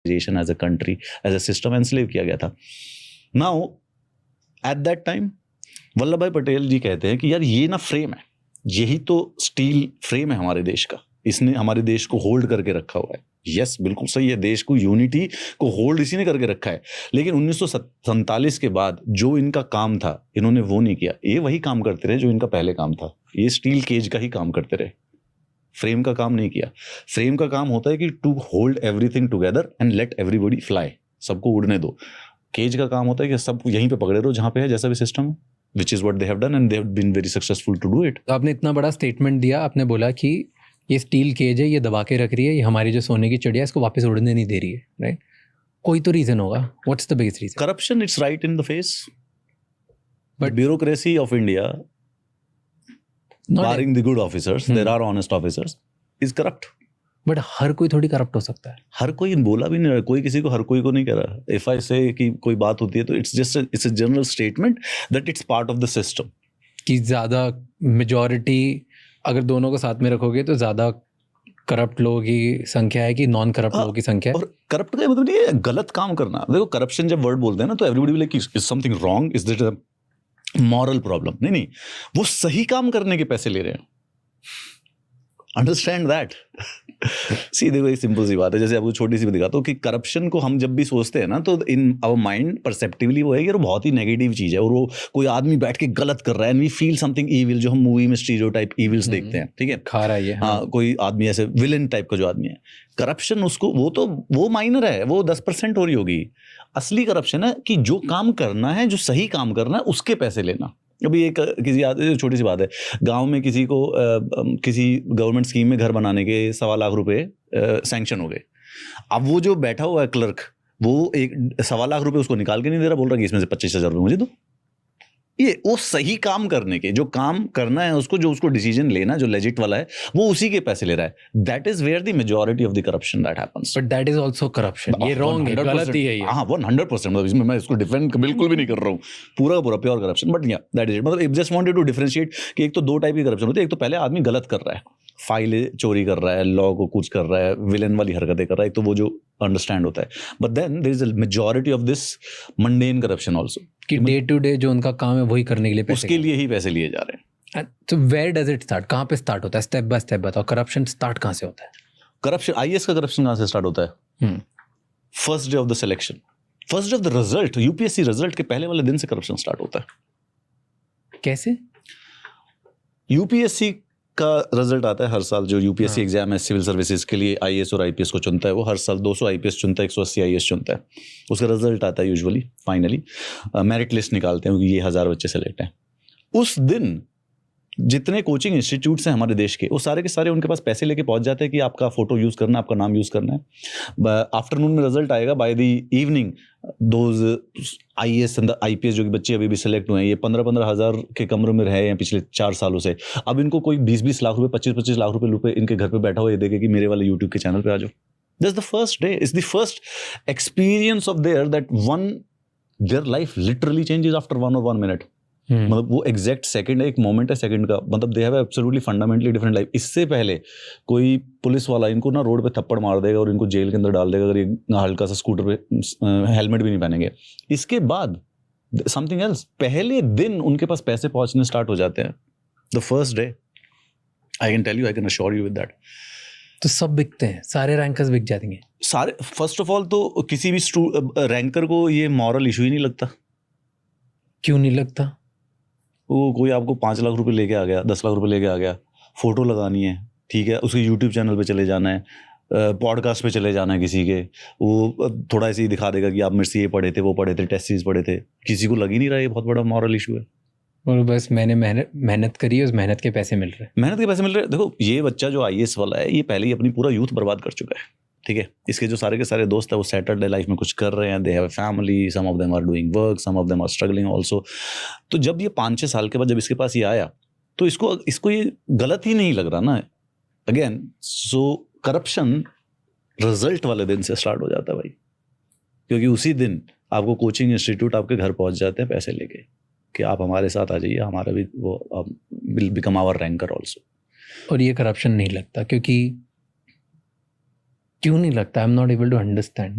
As a country, as a system enslave किया गया था. Now at that time Vallabh Bhai Patel जी कहते हैं कि यार ये ना फ्रेम है, यही तो स्टील फ्रेम है हमारे देश का, इसने हमारे देश को होल्ड करके रखा हुआ है. यस, बिल्कुल सही है, देश को यूनिटी को होल्ड इसी ने करके रखा है. लेकिन 1947 के बाद जो इनका काम था इन्होंने वो नहीं किया. ये वही काम करते रहे जो इनका पहले काम था. ये स्टील केज का ही काम करते रहे, फ्रेम का काम नहीं किया. फ्रेम का काम होता है कि to hold everything together and let everybody fly, सबको उड़ने दो. केज का काम होता है कि सब यहीं पे पकड़े रहो जहां पे है, जैसा भी सिस्टम है, which is what they have done and they have been very successful to do it. तो आपने इतना बड़ा स्टेटमेंट दिया, आपने बोला कि ये स्टील केज है, ये दबा के रख रही है, ये हमारी जो सोने की चिड़िया है इसको वापस उड़ने नहीं दे रही है, राइट? कोई तो रीजन होगा. What's the biggest reason? Corruption, it's right in the face. But bureaucracy of India, barring the good officers, there are honest officers, is corrupt. But हर कोई थोड़ी करप्ट हो सकता है. हर कोई बोला भी नहीं, कोई किसी को हर कोई को नहीं कह रहा. इफ आई से कि कोई बात होती है तो it's a general statement that it's part of the system. कि ज़्यादा मेजॉरिटी अगर दोनों को साथ में रखोगे तो ज़्यादा करप्ट लोगों की संख्या है कि नॉन करप्ट लोगों की संख्या है. और करप्ट का मतलब नहीं है गलत काम करना. देखो करप्शन जब वर्ड बोलते हैं ना तो everybody like is something wrong, is this a moral problem. नहीं, वो सही काम करने के पैसे ले रहे हैं. Understand that. सी देखो एक सिंपल सी बात है, जैसे आपको छोटी सी भी दिखाता हूँ कि करप्शन को हम जब भी सोचते हैं ना तो इन आवर माइंड परसेप्टिवली वो है कि वो बहुत ही नेगेटिव चीज़ है और वो कोई आदमी बैठ के गलत कर रहा है and we feel something evil, जो हम मूवी में स्टीरियोटाइप ईविल्स देखते हैं. ठीक है, खा रहा है ये. हाँ, कोई आदमी ऐसे विलेन टाइप का जो आदमी है. करप्शन उसको वो माइनर है, वो 10% हो रही होगी. असली करप्शन है कि जो काम करना है, जो सही काम करना है, उसके पैसे लेना. अभी एक किसी छोटी सी बात है, गांव में किसी को किसी गवर्नमेंट स्कीम में घर बनाने के 1.25 लाख रुपए सैंक्शन हो गए. अब वो जो बैठा हुआ है क्लर्क, वो एक 1.25 लाख रुपए उसको निकाल के नहीं दे रहा, बोल रहा कि इसमें से 25,000 रुपये मुझे दो. ये वो सही काम करने के, जो काम करना है उसको, जो उसको डिसीजन लेना जो लेजिट वाला है, वो उसी के पैसे ले रहा है. That is where the majority of the corruption that happens. But that is also corruption. ये रॉन्ग है, गलत ही है ये. हाँ 100%. मतलब इसमें मैं इसको डिफेंड बिल्कुल भी नहीं कर रहा हूँ, पूरा का पूरा प्योर करप्शन. बट या दैट इज इट. मतलब जस्ट वांटेड टू डिफरेंशिएट कि एक तो दो टाइप की करप्शन होती है. एक तो पहले आदमी गलत कर रहा है, फाइल चोरी कर रहा है, लॉ को कुछ कर रहा है, विलेन वाली हरकतें कर रहा है, तो वो जो अंडरस्टैंड होता है. But then there is a majority of this mundane corruption also, कि डे टू डे जो उनका काम है वही करने के लिए पैसे, उसके लिए ही पैसे लिए जा रहे हैं. तो वेयर डज इट स्टार्ट? कहाँ पे स्टार्ट होता है? स्टेप बाय स्टेप बताओ. करप्शन स्टार्ट कहाँ से होता है? करप्शन, आईएएस का करप्शन कहाँ से स्टार्ट होता है? First day of the selection, first day of the result, UPSC result के पहले वाले दिन से करप्शन स्टार्ट होता है. कैसे? यूपीएससी का रिजल्ट आता है हर साल. जो यूपीएससी एग्जाम है सिविल सर्विसेज के लिए, आईएएस और आईपीएस को चुनता है. वो हर साल 200 आईपीएस चुनता है, 180 आईएएस चुनता है. उसका रिजल्ट आता है यूजुअली, फाइनली मेरिट लिस्ट निकालते हैं कि ये 1000 बच्चे सेलेक्ट हैं. उस दिन जितने कोचिंग इंस्टीट्यूट्स हैं हमारे देश के, वो सारे के सारे उनके पास पैसे लेके पहुंच जाते हैं कि आपका फोटो यूज करना है, आपका नाम यूज करना है. आफ्टरनून में रिजल्ट आएगा, by the evening those IAS and IPS जो कि बच्चे अभी भी सिलेक्ट हुए हैं, ये 15-15 हज़ार के कमरों में रहे हैं पिछले 4 सालों से. अब इनको कोई 20-20 लाख रुपए, 25-25 लाख रुपए इनके घर पे बैठा हुआ ये देखे कि मेरे वाले यूट्यूब के चैनल पे आ जाओ. That's the first day, it's the first experience of their that their life literally changes after 1 minute. मतलब वो एग्जैक्ट सेकंड है, एक मोमेंट है सेकंड का. मतलब they have absolutely fundamentally different life. इससे पहले कोई पुलिस वाला इनको ना रोड पे थप्पड़ मार देगा और इनको जेल के अंदर डाल देगा अगर ये हल्का सा स्कूटर पे हेलमेट भी नहीं पहनेंगे. इसके बाद समथिंग एल्स, पहले दिन उनके पास पैसे पहुंचने स्टार्ट हो जाते हैं. The first day, I can tell you, I can assure you with that. तो सब बिकते हैं, सारे रैंकर्स बिक जाएंगे सारे. फर्स्ट ऑफ ऑल तो किसी भी रैंकर को ये मॉरल इशू ही नहीं लगता. क्यों नहीं लगता? वो कोई आपको 5 लाख रुपए लेके आ गया, 10 लाख रुपए लेके आ गया, फोटो लगानी है, ठीक है, उसके यूट्यूब चैनल पे चले जाना है, पॉडकास्ट पे चले जाना है किसी के, वो थोड़ा ऐसे ही दिखा देगा कि आप मेरे से ये पढ़े थे, वो पढ़े थे, टेस्ट सीरीज पढ़े थे. किसी को लग ही नहीं रहा, ये बहुत बड़ा मॉरल इशू है. और बस मैंने मेहनत करी है, उस मेहनत के पैसे मिल रहे हैं. मेहनत के पैसे मिल रहे हैं. देखो ये बच्चा जो आईएएस वाला है, ये पहले ही अपनी पूरा यूथ बर्बाद कर चुका है. ठीक है, इसके जो सारे के सारे दोस्त है वो सेटल्ड लाइफ में कुछ कर रहे हैं, they have a family, some of them are doing work, some of them are struggling also. तो जब ये 5-6 साल के बाद जब इसके पास ये आया तो इसको ये गलत ही नहीं लग रहा ना. अगेन, सो करप्शन रिजल्ट वाले दिन से स्टार्ट हो जाता है भाई, क्योंकि उसी दिन आपको कोचिंग इंस्टीट्यूट आपके घर पहुंच जाते हैं पैसे लेके कि आप हमारे साथ आ जाइए, हमारा भी वो will become our ranker also. और ये करप्शन नहीं लगता, क्योंकि क्यों नहीं लगता? I am not able to understand.